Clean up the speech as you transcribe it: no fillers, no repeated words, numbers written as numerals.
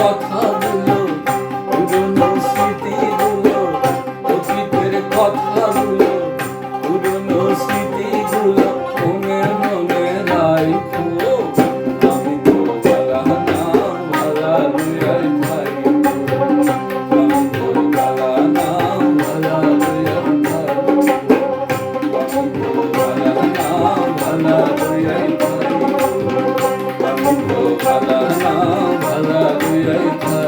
কথাগুলো, পুরনো স্মৃতিগুলো, অতীতের কথাগুলো, পুরনো স্মৃতিগুলো মনে মনে রাখো। আমি তো গালানা ভালা লইয়াই থাইকো, আমি তো গালানা ভালা লইয়াই থাইকো, আমি তো গালানা ভালা লইয়াই থাইকো, আমি তো গালানা ভালা লইয়াই থাইকো।